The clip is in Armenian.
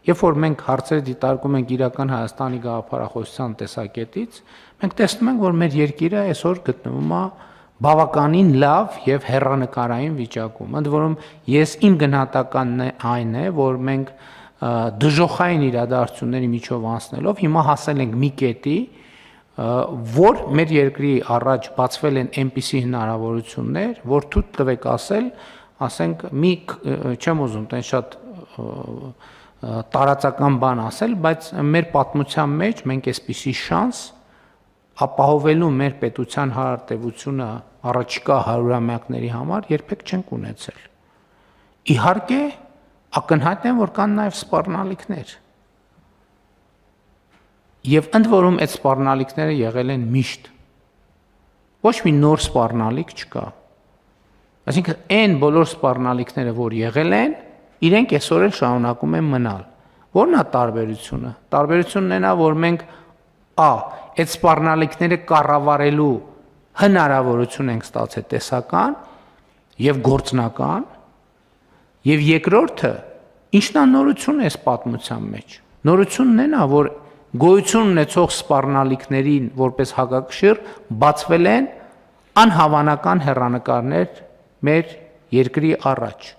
Երբ որ մենք հարցերը դիտարկում ենք իրական Հայաստանի գաղափարախոսության տեսակետից, մենք տեսնում ենք, որ մեր երկիրը այսօր գտնվում է բավականին լավ եւ հեռանկարային վիճակում։ Ընդ որում ես իմ գնահատականն այն է, որ մենք դժոխային իրադարձությունների միջով անցնելով հիմա հասել ենք մի կետի, որ մեր երկրի առաջ բացվել են այնպիսի հնարավորություններ, որ թույլ տվեք ասենք մի չեմ ուզում տեն շատ տարածական բան ասել, բայց մեր պատմության մեջ մենք այսպիսի շանս ապահովելու մեր պետության հարատևությունը առաջիկա հարյուրամյակների համար երբեք չենք ունեցել։ Իհարկե, ակնհայտ է, որ կան նաև սպառնալիքներ։ Եվ ընդ որում այդ սպառնալիքները եղել են միշտ։ Ոչ մի նոր սպառնալիք չկա։ Այսինքն այն բոլոր սպառնալիքները, որ եղել են, իրենք այսօր էլ շարունակում են մնալ։ Որն է տարբերությունը։ Տարբերությունն այն է, որ մենք այդ սպառնալիքները կառավարելու հնարավորություն ենք ստացել տեսական եւ գործնական, եւ երկրորդը ինչն է նորություն է այս պատմության մեջ։ Նորությունն այն է, որ գոյություն ունեցող սպառնալիքներին որպես հակակշիռ բացվել են անհավանական հեռանկարներ մեր երկրի առաջ։